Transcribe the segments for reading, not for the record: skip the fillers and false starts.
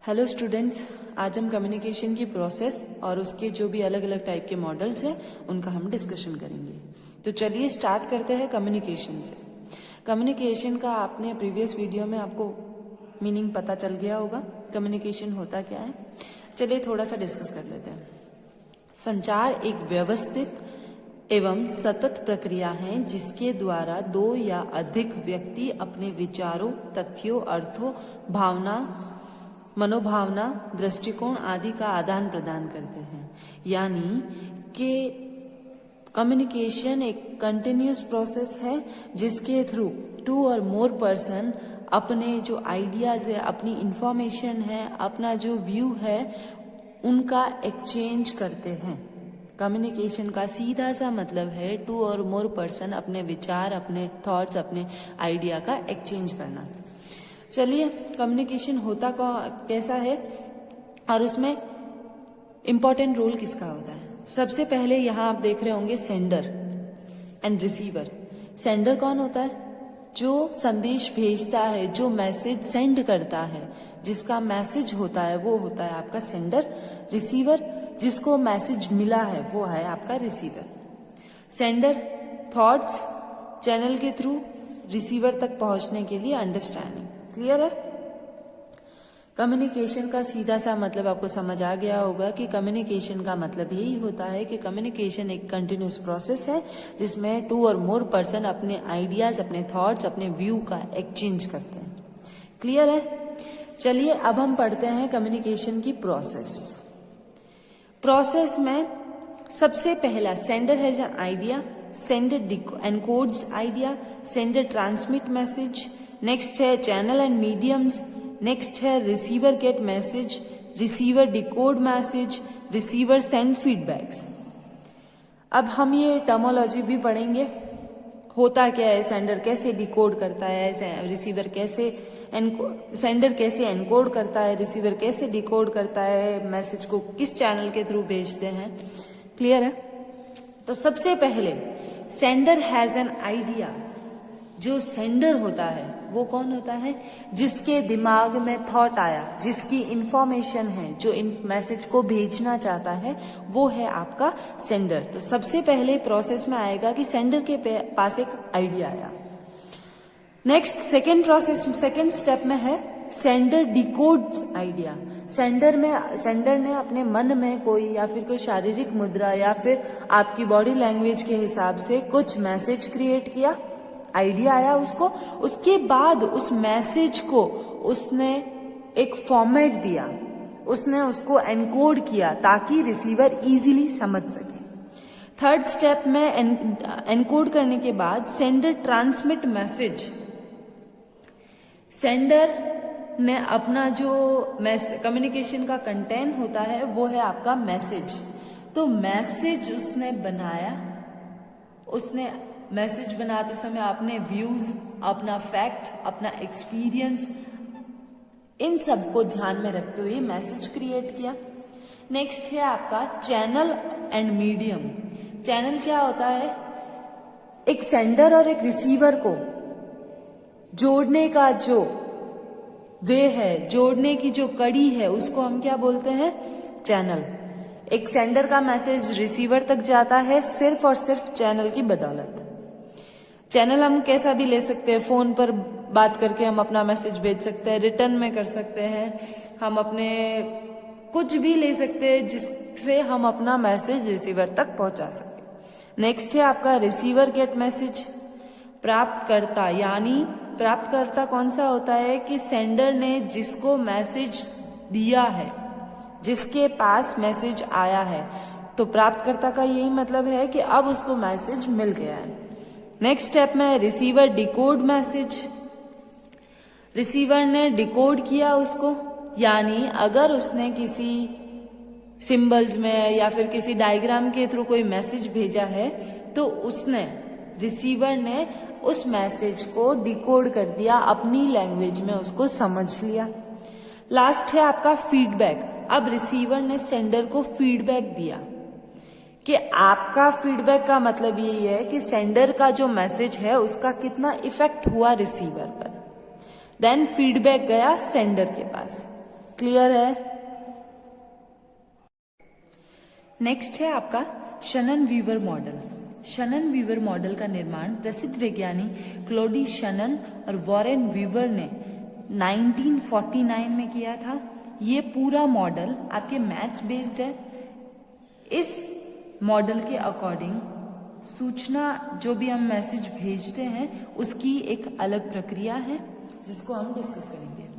Hello students, आज हम communication की प्रोसेस और उसके जो भी अलग अलग टाइप के मॉडल्स हैं उनका हम डिस्कशन करेंगे। तो चलिए स्टार्ट करते हैं कम्युनिकेशन से। कम्युनिकेशन का आपने प्रीवियस वीडियो में आपको मीनिंग पता चल गया होगा, कम्युनिकेशन होता क्या है। चलिए थोड़ा सा डिस्कस कर लेते हैं। संचार एक व्यवस्थित एवं सतत प्रक्रिया है जिसके द्वारा दो या अधिक व्यक्ति अपने विचारों, तथ्यों, अर्थों, भावना, मनोभावना, दृष्टिकोण आदि का आदान प्रदान करते हैं। यानी कि कम्युनिकेशन एक कंटिन्यूस प्रोसेस है जिसके थ्रू टू और मोर पर्सन अपने जो आइडियाज है, अपनी इंफॉर्मेशन है, अपना जो व्यू है उनका एक्सचेंज करते हैं। कम्युनिकेशन का सीधा सा मतलब है टू और मोर पर्सन अपने विचार, अपने थॉट्स, अपने आइडिया का एक्सचेंज करना। चलिए कम्युनिकेशन होता कैसा है और उसमें इंपॉर्टेंट रोल किसका होता है। सबसे पहले यहाँ आप देख रहे होंगे सेंडर एंड रिसीवर। सेंडर कौन होता है? जो संदेश भेजता है, जो मैसेज सेंड करता है, जिसका मैसेज होता है वो होता है आपका सेंडर। रिसीवर, जिसको मैसेज मिला है वो है आपका रिसीवर। सेंडर थॉट्स चैनल के थ्रू रिसीवर तक पहुंचने के लिए अंडरस्टैंडिंग। क्लियर है? कम्युनिकेशन का सीधा सा मतलब आपको समझ आ गया होगा कि कम्युनिकेशन का मतलब यही होता है कि कम्युनिकेशन एक कंटिन्यूस प्रोसेस है जिसमें टू और मोर पर्सन अपने आइडियाज, अपने थॉट्स, अपने व्यू का एक्सचेंज करते हैं। क्लियर है? चलिए अब हम पढ़ते हैं कम्युनिकेशन की प्रोसेस। प्रोसेस में सबसे पहला sender has an idea, sender encodes idea, sender transmit message. Next है चैनल एंड मीडियम्स। नेक्स्ट है receiver gate message, receiver decode message, receiver send feedbacks. अब हम ये टर्मोलॉजी भी पढ़ेंगे। होता क्या है, सेंडर कैसे डिकोड करता है, रिसीवर कैसे सेंडर कैसे एनकोड करता है, रिसीवर कैसे डिकोड करता है, मैसेज को किस चैनल के थ्रू भेजते हैं। क्लियर है? तो सबसे पहले सेंडर हैज एन आइडिया। जो सेंडर होता है वो कौन होता है? जिसके दिमाग में थॉट आया, जिसकी इंफॉर्मेशन है, जो इन मैसेज को भेजना चाहता है वो है आपका सेंडर। तो सबसे पहले प्रोसेस में आएगा कि सेंडर के पास एक आइडिया आया। नेक्स्ट सेकेंड स्टेप में है सेंडर डिकोड्स आइडिया। सेंडर ने अपने मन में कोई या फिर कोई शारीरिक मुद्रा या फिर आपकी बॉडी लैंग्वेज के हिसाब से कुछ मैसेज क्रिएट किया, आइडिया आया उसको। उसके बाद उस मैसेज को उसने एक फॉर्मेट दिया, उसने उसको एनकोड किया ताकि रिसीवर इजीली समझ सके। थर्ड स्टेप में एनकोड करने के बाद सेंडर ट्रांसमिट मैसेज। सेंडर ने अपना जो कम्युनिकेशन का कंटेंट होता है वो है आपका मैसेज। तो मैसेज उसने बनाया, उसने मैसेज बनाते समय अपने व्यूज, अपना फैक्ट, अपना एक्सपीरियंस, इन सब को ध्यान में रखते हुए मैसेज क्रिएट किया। नेक्स्ट है आपका चैनल एंड मीडियम। चैनल क्या होता है? एक सेंडर और एक रिसीवर को जोड़ने का जो वे है, जोड़ने की जो कड़ी है, उसको हम क्या बोलते हैं? चैनल। एक सेंडर का मैसेज रिसीवर तक जाता है सिर्फ और सिर्फ चैनल की बदौलत। चैनल हम कैसा भी ले सकते हैं, फोन पर बात करके हम अपना मैसेज भेज सकते हैं, रिटर्न में कर सकते हैं, हम अपने कुछ भी ले सकते हैं जिससे हम अपना मैसेज रिसीवर तक पहुंचा सके। नेक्स्ट है आपका रिसीवर गेट मैसेज। प्राप्तकर्ता, यानी प्राप्तकर्ता कौन सा होता है कि सेंडर ने जिसको मैसेज दिया है, जिसके पास मैसेज आया है, तो प्राप्तकर्ता का यही मतलब है कि अब उसको मैसेज मिल गया है। नेक्स्ट स्टेप में रिसीवर डिकोड मैसेज। रिसीवर ने डिकोड किया उसको, यानी अगर उसने किसी सिंबल्स में या फिर किसी डायग्राम के थ्रू कोई मैसेज भेजा है तो उसने, रिसीवर ने उस मैसेज को डिकोड कर दिया, अपनी लैंग्वेज में उसको समझ लिया। लास्ट है आपका फीडबैक। अब रिसीवर ने सेंडर को फीडबैक दिया कि आपका फीडबैक का मतलब यही है कि सेंडर का जो मैसेज है उसका कितना इफेक्ट हुआ रिसीवर पर। देन फीडबैक गया सेंडर के पास। क्लियर है? नेक्स्ट है आपका Shannon Weaver model. Shannon Weaver model का निर्माण प्रसिद्ध वैज्ञानिक क्लॉडी शनन और वॉरेन वीवर ने 1949 में किया था। ये पूरा मॉडल आपके मैथ्स बेस्ड है। इस मॉडल के अकॉर्डिंग सूचना जो भी हम मैसेज भेजते हैं उसकी एक अलग प्रक्रिया है जिसको हम डिस्कस करेंगे।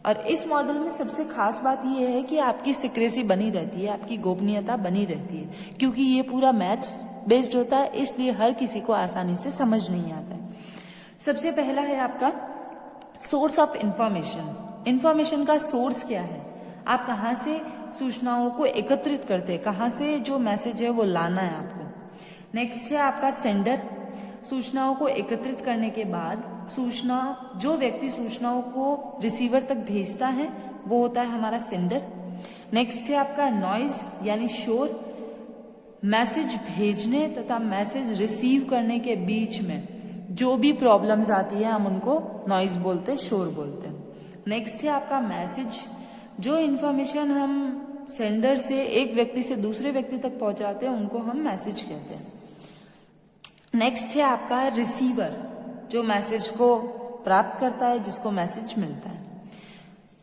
और इस मॉडल में सबसे खास बात यह है कि आपकी सीक्रेसी बनी रहती है, आपकी गोपनीयता बनी रहती है, क्योंकि ये पूरा मैथ्स बेस्ड होता है, इसलिए हर किसी को आसानी से समझ नहीं आता है। सबसे पहला है आपका सोर्स ऑफ इंफॉर्मेशन। इंफॉर्मेशन का सोर्स क्या है, आप कहाँ से सूचनाओं को एकत्रित करते हैं, कहाँ से जो मैसेज है वो लाना है आपको। नेक्स्ट है आपका सेंडर। सूचनाओं को एकत्रित करने के बाद जो व्यक्ति सूचनाओं को रिसीवर तक भेजता है वो होता है हमारा सेंडर। नेक्स्ट है आपका नॉइज यानी शोर। मैसेज भेजने तथा मैसेज रिसीव करने के बीच में जो भी प्रॉब्लम्स आती है हम उनको नॉइज बोलते हैं, शोर बोलते हैं। नेक्स्ट है आपका मैसेज। जो इन्फॉर्मेशन हम सेंडर से एक व्यक्ति से दूसरे व्यक्ति तक पहुंचाते हैं उनको हम मैसेज कहते हैं। नेक्स्ट है आपका रिसीवर, जो मैसेज को प्राप्त करता है, जिसको मैसेज मिलता है।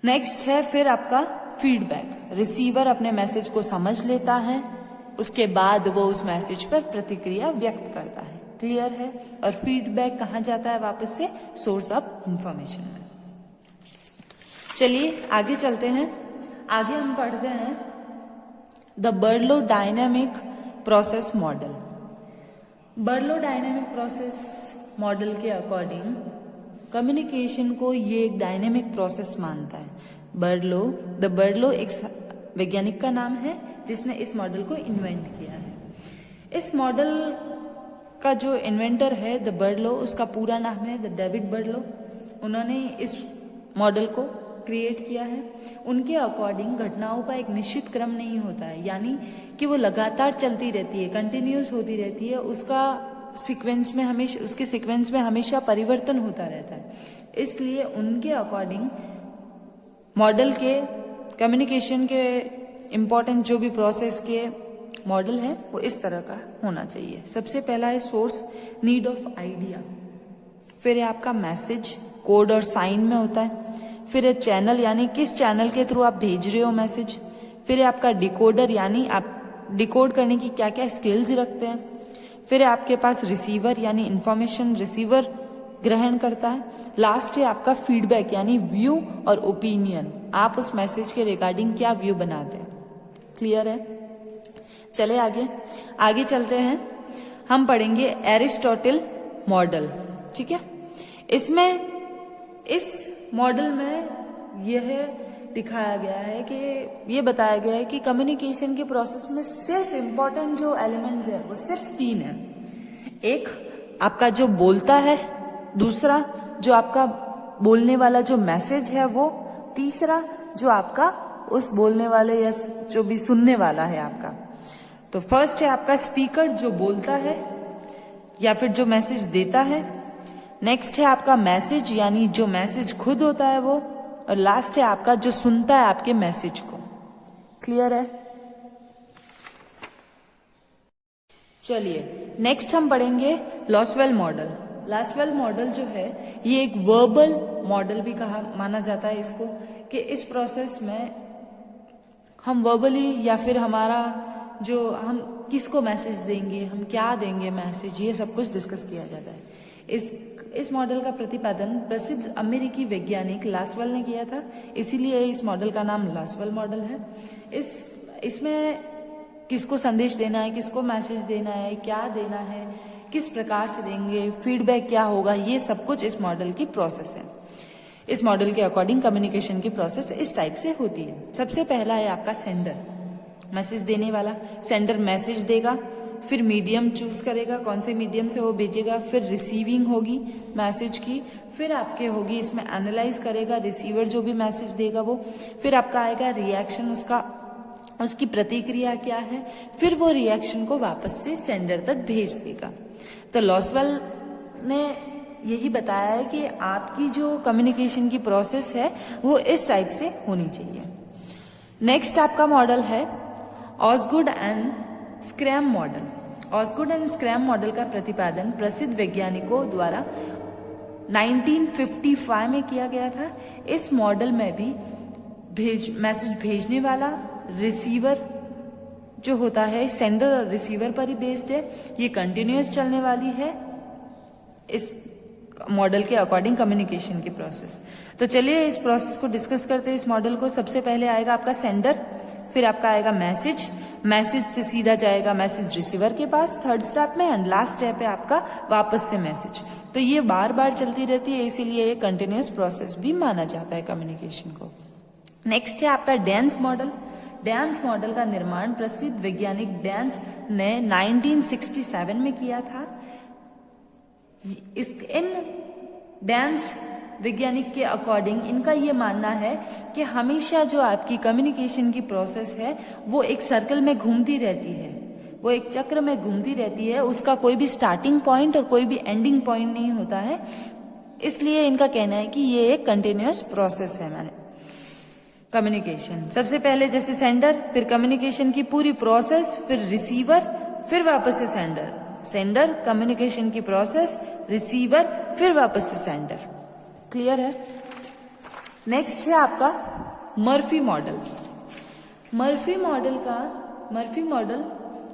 नेक्स्ट है फिर आपका फीडबैक। रिसीवर अपने मैसेज को समझ लेता है, उसके बाद वो उस मैसेज पर प्रतिक्रिया व्यक्त करता है। क्लियर है? और फीडबैक कहाँ जाता है वापस से? सोर्स ऑफ इंफॉर्मेशन में। चलिए आगे चलते हैं। आगे हम पढ़ते हैं the बर्लो dynamic process model. बर्लो dynamic process model के अकॉर्डिंग कम्युनिकेशन को ये एक डायनामिक प्रोसेस मानता है। द बर्लो एक वैज्ञानिक का नाम है जिसने इस मॉडल को इन्वेंट किया है। इस मॉडल का जो इन्वेंटर है द बर्लो, उसका पूरा नाम है द डेविड बर्लो। उन्होंने इस मॉडल को क्रिएट किया है। उनके अकॉर्डिंग घटनाओं का एक निश्चित क्रम नहीं होता है, यानी कि वो लगातार चलती रहती है, कंटिन्यूस होती रहती है। उसके सीक्वेंस में हमेशा परिवर्तन होता रहता है। इसलिए उनके अकॉर्डिंग मॉडल के कम्युनिकेशन के इम्पोर्टेंट जो भी प्रोसेस के मॉडल है वो इस तरह का होना चाहिए। सबसे पहला है सोर्स, नीड ऑफ आइडिया। फिर है आपका मैसेज, कोड और साइन में होता है। फिर है चैनल, यानी किस चैनल के थ्रू आप भेज रहे हो मैसेज। फिर है आपका डिकोडर, यानी आप डिकोड करने की क्या क्या स्किल्स रखते हैं। फिर है आपके पास रिसीवर, यानी इंफॉर्मेशन रिसीवर ग्रहण करता है। लास्ट है आपका फीडबैक, यानी व्यू और ओपिनियन, आप उस मैसेज के रिगार्डिंग क्या व्यू बनाते हैं। क्लियर है? चले आगे चलते हैं। हम पढ़ेंगे एरिस्टोटल मॉडल। ठीक है, इसमें इस मॉडल में यह दिखाया गया है कि ये बताया गया है कि कम्युनिकेशन के प्रोसेस में सिर्फ इम्पोर्टेंट जो एलिमेंट्स है वो सिर्फ 3 है। एक आपका जो बोलता है, दूसरा जो आपका बोलने वाला जो मैसेज है वो, तीसरा जो आपका उस बोलने वाले या जो भी सुनने वाला है आपका। तो फर्स्ट है आपका स्पीकर जो बोलता है या फिर जो मैसेज देता है। नेक्स्ट है आपका मैसेज, यानी जो मैसेज खुद होता है वो। और लास्ट है आपका जो सुनता है आपके मैसेज को। क्लियर है? चलिए नेक्स्ट हम पढ़ेंगे लॉसवेल मॉडल। लॉसवेल मॉडल जो है ये एक वर्बल मॉडल भी माना जाता है इसको, कि इस प्रोसेस में हम वर्बली या फिर हमारा जो हम किसको मैसेज देंगे, हम क्या देंगे मैसेज, ये सब कुछ डिस्कस किया जाता है। इस मॉडल का प्रतिपादन प्रसिद्ध अमेरिकी वैज्ञानिक लॉसवेल ने किया था, इसीलिए इस मॉडल का नाम लॉसवेल मॉडल है। इसमें किसको संदेश देना है, किसको मैसेज देना है, क्या देना है, किस प्रकार से देंगे, फीडबैक क्या होगा, ये सब कुछ इस मॉडल की प्रोसेस है। इस मॉडल के अकॉर्डिंग कम्युनिकेशन की प्रोसेस इस टाइप से होती है। सबसे पहला है आपका सेंडर, मैसेज देने वाला। सेंडर मैसेज देगा, फिर मीडियम चूज करेगा कौन से मीडियम से वो भेजेगा, फिर रिसीविंग होगी मैसेज की, फिर आपके होगी इसमें एनालाइज करेगा रिसीवर जो भी मैसेज देगा वो, फिर आपका आएगा रिएक्शन, उसकी प्रतिक्रिया क्या है, फिर वो रिएक्शन को वापस से सेंडर तक भेज देगा। तो लॉसवेल ने यही बताया है कि आपकी जो कम्युनिकेशन की प्रोसेस है वो इस टाइप से होनी चाहिए। नेक्स्ट आपका मॉडल है Osgood and Schramm model. Osgood and Schramm model का प्रतिपादन प्रसिद्ध वैज्ञानिकों द्वारा 1955 में किया गया था। इस मॉडल में भी मैसेज भेजने वाला रिसीवर जो होता है सेंडर और रिसीवर पर ही बेस्ड है। ये कंटिन्यूअस चलने वाली है इस मॉडल के अकॉर्डिंग कम्युनिकेशन की प्रोसेस। तो चलिए इस प्रोसेस को डिस्कस करते हैं। इस मॉडल को सबसे पहले आएगा आपका सेंडर, फिर आपका आएगा मैसेज, मैसेज से सीधा जाएगा मैसेज रिसीवर के पास थर्ड स्टेप में, एंड लास्ट स्टेप है आपका वापस से मैसेज। तो ये बार बार चलती रहती है, इसीलिए ये कंटिन्यूअस प्रोसेस भी माना जाता है कम्युनिकेशन को। नेक्स्ट है आपका डेंस मॉडल। डेंस मॉडल का निर्माण प्रसिद्ध वैज्ञानिक डेंस ने 1967 में किया था। इन डेंस वैज्ञानिक के अकॉर्डिंग इनका ये मानना है कि हमेशा जो आपकी कम्युनिकेशन की प्रोसेस है वो एक सर्कल में घूमती रहती है, वो एक चक्र में घूमती रहती है, उसका कोई भी स्टार्टिंग पॉइंट और कोई भी एंडिंग पॉइंट नहीं होता है। इसलिए इनका कहना है कि ये एक कंटिन्यूअस प्रोसेस है माने कम्युनिकेशन। सबसे पहले जैसे सेंडर, फिर कम्युनिकेशन की पूरी प्रोसेस, फिर रिसीवर, फिर वापस से सेंडर, सेंडर कम्युनिकेशन की प्रोसेस, रिसीवर, फिर वापस से सेंडर। क्लियर है? नेक्स्ट है आपका मर्फी मॉडल। मर्फी मॉडल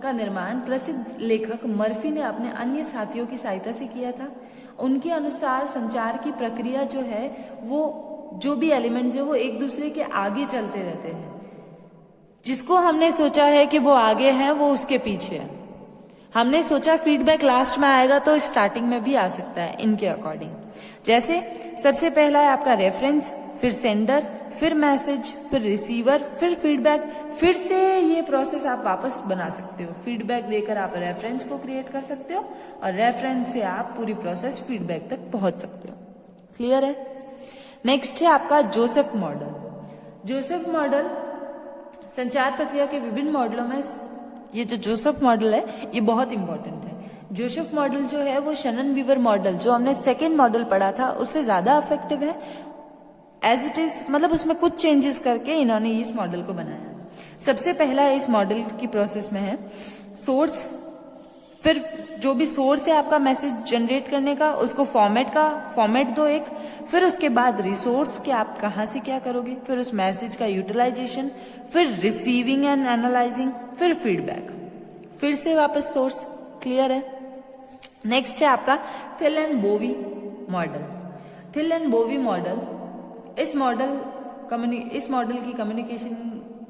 का निर्माण प्रसिद्ध लेखक मर्फी ने अपने अन्य साथियों की सहायता से किया था। उनके अनुसार संचार की प्रक्रिया जो है वो जो भी एलिमेंट्स है वो एक दूसरे के आगे चलते रहते हैं। जिसको हमने सोचा है कि वो आगे है वो उसके पीछे है। हमने सोचा फीडबैक लास्ट में आएगा तो स्टार्टिंग में भी आ सकता है इनके अकॉर्डिंग। जैसे सबसे पहला है आपका रेफरेंस, फिर सेंडर, फिर मैसेज, फिर रिसीवर, फिर फीडबैक। फिर से ये प्रोसेस आप वापस बना सकते हो। फीडबैक देकर आप रेफरेंस को क्रिएट कर सकते हो और रेफरेंस से आप पूरी प्रोसेस फीडबैक तक पहुंच सकते हो। क्लियर है? नेक्स्ट है आपका जोसेफ मॉडल। जोसेफ मॉडल संचार प्रक्रिया के विभिन्न मॉडलों में ये जो जोसेफ मॉडल है ये बहुत इंपॉर्टेंट है। जोसेफ मॉडल जो है वो शनन बीवर मॉडल जो हमने सेकेंड मॉडल पढ़ा था उससे ज्यादा इफेक्टिव है। एज इट इज मतलब उसमें कुछ चेंजेस करके इन्होंने इस मॉडल को बनाया। सबसे पहला इस मॉडल की प्रोसेस में है सोर्स, फिर जो भी सोर्स है आपका मैसेज जनरेट करने का उसको फॉर्मेट दो एक, फिर उसके बाद रिसोर्स कि आप कहाँ से क्या करोगे, फिर उस मैसेज का यूटिलाइजेशन, फिर रिसीविंग एंड एनालाइजिंग, फिर फीडबैक, फिर से वापस सोर्स। क्लियर है? नेक्स्ट है आपका Thill and Bovee model. Thill and Bovee model इस मॉडल की कम्युनिकेशन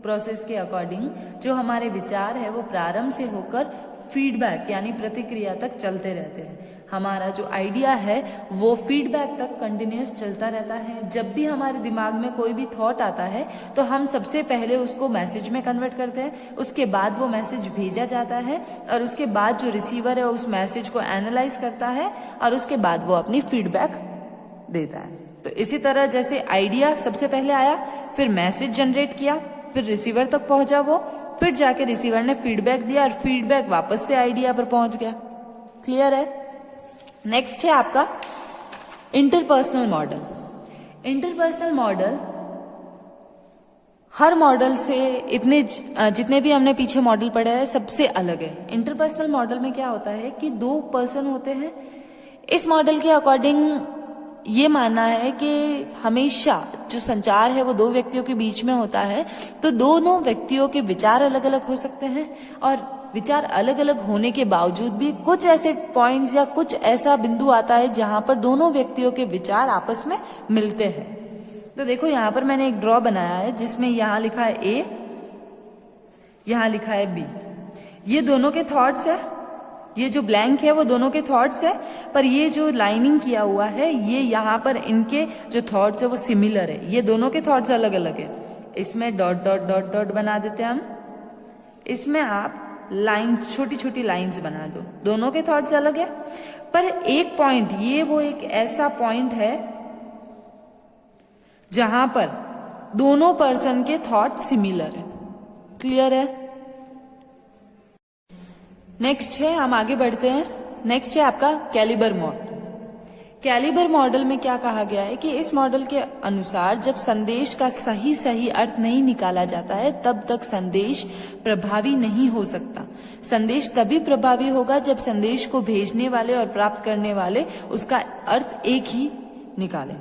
प्रोसेस के अकॉर्डिंग जो हमारे विचार है वो प्रारंभ से होकर फीडबैक यानी प्रतिक्रिया तक चलते रहते हैं। हमारा जो आइडिया है वो फीडबैक तक कंटिन्यूअस चलता रहता है। जब भी हमारे दिमाग में कोई भी थॉट आता है तो हम सबसे पहले उसको मैसेज में कन्वर्ट करते हैं, उसके बाद वो मैसेज भेजा जाता है और उसके बाद जो रिसीवर है उस मैसेज को एनालाइज करता है और उसके बाद वो अपनी फीडबैक देता है। तो इसी तरह जैसे आइडिया सबसे पहले आया, फिर मैसेज जनरेट किया, फिर रिसीवर तक पहुंचा वो, फिर जाके रिसीवर ने फीडबैक दिया और फीडबैक वापस से आइडिया पर पहुंच गया। क्लियर है? नेक्स्ट है आपका इंटरपर्सनल मॉडल। इंटरपर्सनल मॉडल हर मॉडल से जितने भी हमने पीछे मॉडल पढ़े हैं सबसे अलग है। इंटरपर्सनल मॉडल में क्या होता है कि दो पर्सन होते हैं। इस मॉडल के अकॉर्डिंग ये मानना है कि हमेशा जो संचार है वो दो व्यक्तियों के बीच में होता है, तो दोनों व्यक्तियों के विचार अलग अलग हो सकते हैं और विचार अलग अलग होने के बावजूद भी कुछ ऐसे पॉइंट्स या कुछ ऐसा बिंदु आता है जहां पर दोनों व्यक्तियों के विचार आपस में मिलते हैं। तो देखो यहाँ पर मैंने एक ड्रॉ बनाया है जिसमें यहाँ लिखा है ए, यहाँ लिखा है बी। ये दोनों के थॉट्स है, ये जो ब्लैंक है वो दोनों के थॉट्स है, पर ये जो लाइनिंग किया हुआ है ये यहाँ पर इनके जो थॉट्स है वो सिमिलर है। ये दोनों के थॉट्स अलग अलग है। इसमें डॉट डॉट डॉट डॉट बना देते हैं हम, इसमें आप लाइंस छोटी छोटी लाइंस बना दो। दोनों के थॉट्स अलग है पर एक पॉइंट, ये वो एक ऐसा पॉइंट है जहां पर दोनों पर्सन के थॉट सिमिलर है। क्लियर है? नेक्स्ट है, हम आगे बढ़ते हैं। नेक्स्ट है आपका कैलिबर मोड। कैलिबर मॉडल में क्या कहा गया है कि इस मॉडल के अनुसार जब संदेश का सही अर्थ नहीं निकाला जाता है तब तक संदेश प्रभावी नहीं हो सकता। संदेश तभी प्रभावी होगा जब संदेश को भेजने वाले और प्राप्त करने वाले उसका अर्थ एक ही निकालें।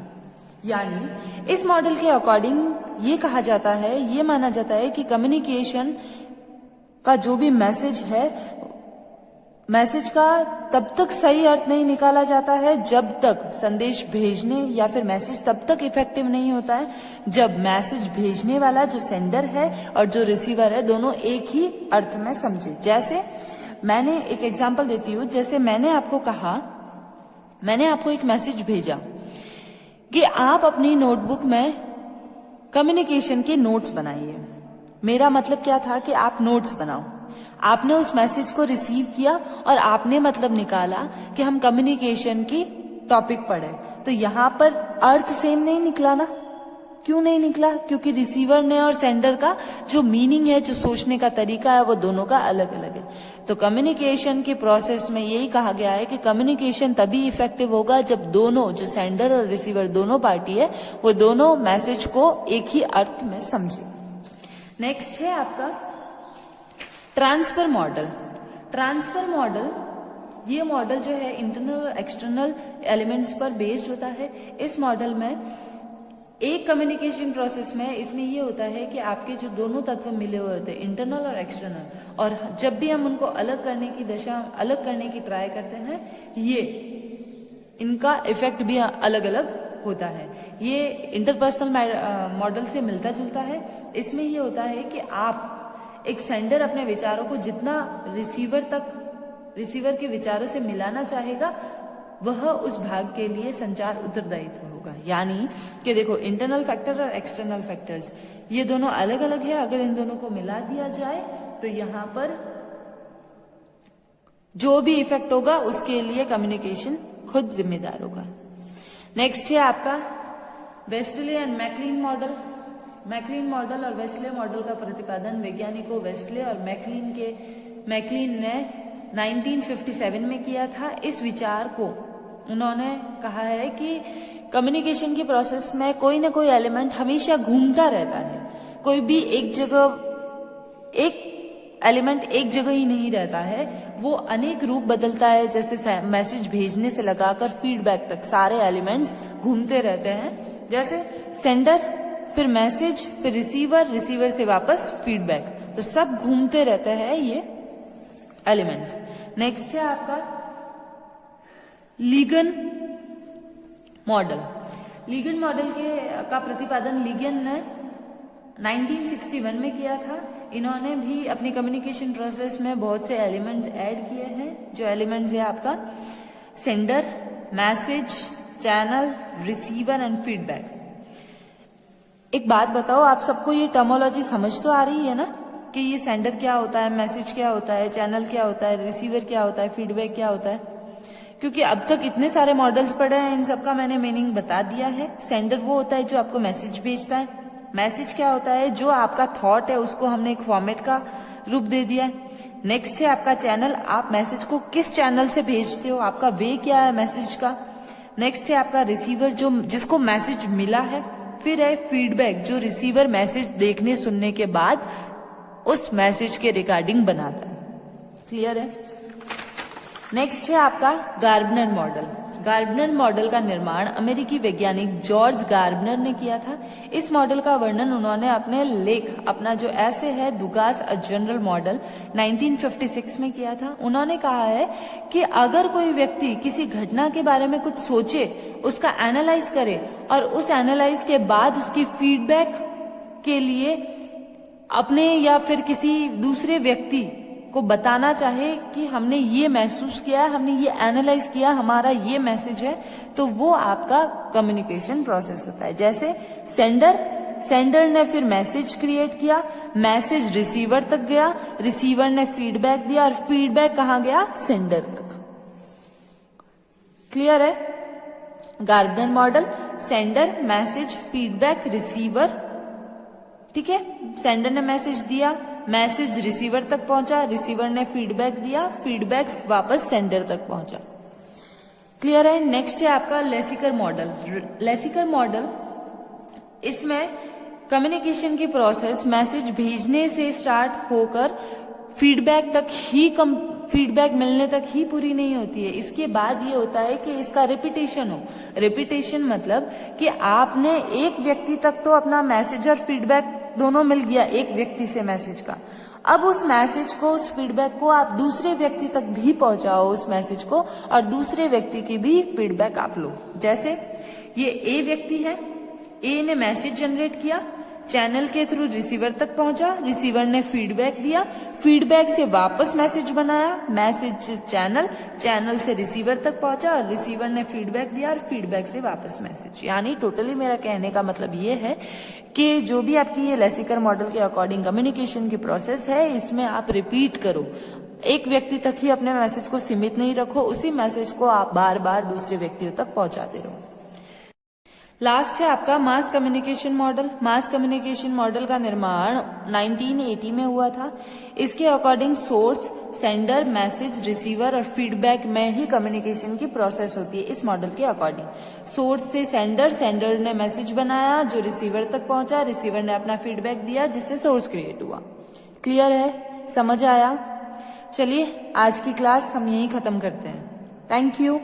यानी इस मॉडल के अकॉर्डिंग ये कहा जाता है, ये माना जाता है कि कम्युनिकेशन का जो भी मैसेज है, मैसेज का तब तक सही अर्थ नहीं निकाला जाता है जब तक संदेश भेजने या फिर मैसेज तब तक इफेक्टिव नहीं होता है जब मैसेज भेजने वाला जो सेंडर है और जो रिसीवर है दोनों एक ही अर्थ में समझे। जैसे मैंने एक एग्जांपल देती हूँ, जैसे मैंने आपको कहा, मैंने आपको एक मैसेज भेजा कि आप अपनी नोटबुक में कम्युनिकेशन के नोट्स बनाइए। मेरा मतलब क्या था कि आप नोट्स बनाओ। आपने उस मैसेज को रिसीव किया और आपने मतलब निकाला कि हम कम्युनिकेशन की टॉपिक पढ़े, तो यहाँ पर अर्थ सेम नहीं निकला ना। क्यों नहीं निकला? क्योंकि रिसीवर ने और सेंडर का जो मीनिंग है, जो सोचने का तरीका है, वो दोनों का अलग अलग है। तो कम्युनिकेशन के प्रोसेस में यही कहा गया है कि कम्युनिकेशन तभी इफेक्टिव होगा जब दोनों, जो सेंडर और रिसीवर दोनों पार्टी है, वो दोनों मैसेज को एक ही अर्थ में समझे। नेक्स्ट है आपका ट्रांसफर मॉडल। ट्रांसफर मॉडल, ये मॉडल जो है इंटरनल और एक्सटर्नल एलिमेंट्स पर बेस्ड होता है। इस मॉडल में एक कम्युनिकेशन प्रोसेस में इसमें ये होता है कि आपके जो दोनों तत्व मिले हुए होते हैं, इंटरनल और एक्सटर्नल, और जब भी हम उनको अलग करने की ट्राई करते हैं, ये इनका इफेक्ट भी अलग अलग होता है। ये इंटरपर्सनल मॉडल से मिलता जुलता है। इसमें ये होता है कि आप एक सेंडर अपने विचारों को जितना रिसीवर के विचारों से मिलाना चाहेगा, वह उस भाग के लिए संचार उत्तरदायित्व होगा। यानी कि देखो, इंटरनल फैक्टर और एक्सटर्नल फैक्टर्स ये दोनों अलग अलग है। अगर इन दोनों को मिला दिया जाए तो यहाँ पर जो भी इफेक्ट होगा उसके लिए कम्युनिकेशन खुद जिम्मेदार होगा। नेक्स्ट है आपका Westley and MacLean model. MacLean model और वेस्टले मॉडल का प्रतिपादन वैज्ञानिकों वेस्टले और मैकलीन ने 1957 में किया था। इस विचार को उन्होंने कहा है कि कम्युनिकेशन की प्रोसेस में कोई ना कोई एलिमेंट हमेशा घूमता रहता है। कोई भी एक एलिमेंट एक जगह ही नहीं रहता है, वो अनेक रूप बदलता है। जैसे मैसेज भेजने से लगाकर फीडबैक तक सारे एलिमेंट्स घूमते रहते हैं। जैसे सेंडर, फिर मैसेज, फिर रिसीवर से वापस फीडबैक, तो सब घूमते रहते हैं ये एलिमेंट्स। नेक्स्ट है आपका लीगन मॉडल। लीगन मॉडल का प्रतिपादन लीगन ने 1961 में किया था। इन्होंने भी अपनी कम्युनिकेशन प्रोसेस में बहुत से एलिमेंट्स ऐड किए हैं। जो एलिमेंट्स है आपका sender, message, channel, receiver and feedback. एक बात बताओ, आप सबको ये टर्मोलॉजी समझ तो आ रही है ना कि ये सेंडर क्या होता है, मैसेज क्या होता है, चैनल क्या होता है, रिसीवर क्या होता है, फीडबैक क्या होता है? क्योंकि अब तक इतने सारे मॉडल्स पढ़े हैं, इन सबका मैंने मीनिंग बता दिया है। सेंडर वो होता है जो आपको मैसेज भेजता है। मैसेज क्या होता है? जो आपका थॉट है उसको हमने एक फॉर्मेट का रूप दे दिया है। नेक्स्ट है आपका चैनल, आप मैसेज को किस चैनल से भेजते हो, आपका वे क्या है मैसेज का। नेक्स्ट है आपका रिसीवर, जो जिसको मैसेज मिला है। फिर है फीडबैक, जो रिसीवर मैसेज देखने सुनने के बाद उस मैसेज के रिगार्डिंग बनाता है। क्लियर है? नेक्स्ट है आपका गार्बनर मॉडल। गार्बनर मॉडल का निर्माण अमेरिकी वैज्ञानिक जॉर्ज गार्बनर ने किया था। इस मॉडल का वर्णन उन्होंने अपने लेख, अपना जो ऐसे है दुगास अ जनरल मॉडल, 1956 में किया था। उन्होंने कहा है कि अगर कोई व्यक्ति किसी घटना के बारे में कुछ सोचे, उसका एनालाइज करे और उस एनालाइज के बाद उसकी फीडबैक के लिए अपने या फिर किसी दूसरे व्यक्ति को बताना चाहे कि हमने ये महसूस किया, हमने ये एनालाइज किया, हमारा ये मैसेज है, तो वो आपका कम्युनिकेशन प्रोसेस होता है। जैसे सेंडर ने फिर मैसेज क्रिएट किया, मैसेज रिसीवर तक गया, रिसीवर ने फीडबैक दिया और फीडबैक कहाँ गया? सेंडर तक। क्लियर है? Gerbner model, sender, message, feedback, receiver. ठीक है, सेंडर ने मैसेज दिया, मैसेज रिसीवर तक पहुंचा, रिसीवर ने फीडबैक दिया, फीडबैक वापस सेंडर तक पहुंचा। क्लियर है। नेक्स्ट है आपका लेसिकर मॉडल। लेसिकर मॉडल, इसमें कम्युनिकेशन की प्रोसेस मैसेज भेजने से स्टार्ट होकर फीडबैक मिलने तक ही पूरी नहीं होती है। इसके बाद ये होता है कि इसका रिपीटेशन हो। रिपीटेशन मतलब कि आपने एक व्यक्ति तक तो अपना मैसेज और फीडबैक दोनों मिल गया, एक व्यक्ति से मैसेज का। अब उस मैसेज को, उस फीडबैक को आप दूसरे व्यक्ति तक भी पहुंचाओ उस मैसेज को, और दूसरे व्यक्ति की भी फीडबैक आप लो। जैसे ये ए व्यक्ति है, ए ने मैसेज जनरेट किया, चैनल के थ्रू रिसीवर तक पहुंचा, रिसीवर ने फीडबैक दिया, फीडबैक से वापस मैसेज बनाया, मैसेज चैनल से रिसीवर तक पहुंचा, और रिसीवर ने फीडबैक दिया, और फीडबैक से वापस मैसेज। यानी टोटली मेरा कहने का मतलब ये है कि जो भी आपकी ये लेसिकर मॉडल के अकॉर्डिंग कम्युनिकेशन की प्रोसेस है, इसमें आप रिपीट करो। एक व्यक्ति तक ही अपने मैसेज को सीमित नहीं रखो, उसी मैसेज को आप बार बार दूसरे व्यक्तियों तक पहुंचाते रहो। लास्ट है आपका mass communication model. Mass communication model का निर्माण 1980 में हुआ था। इसके according source, sender, message, receiver और फीडबैक में ही कम्युनिकेशन की प्रोसेस होती है। इस मॉडल के अकॉर्डिंग सोर्स से सेंडर ने मैसेज बनाया जो रिसीवर तक पहुंचा, रिसीवर ने अपना फीडबैक दिया जिससे सोर्स क्रिएट हुआ। क्लियर है, समझ आया? चलिए आज की क्लास हम यहीं खत्म करते हैं। Thank you.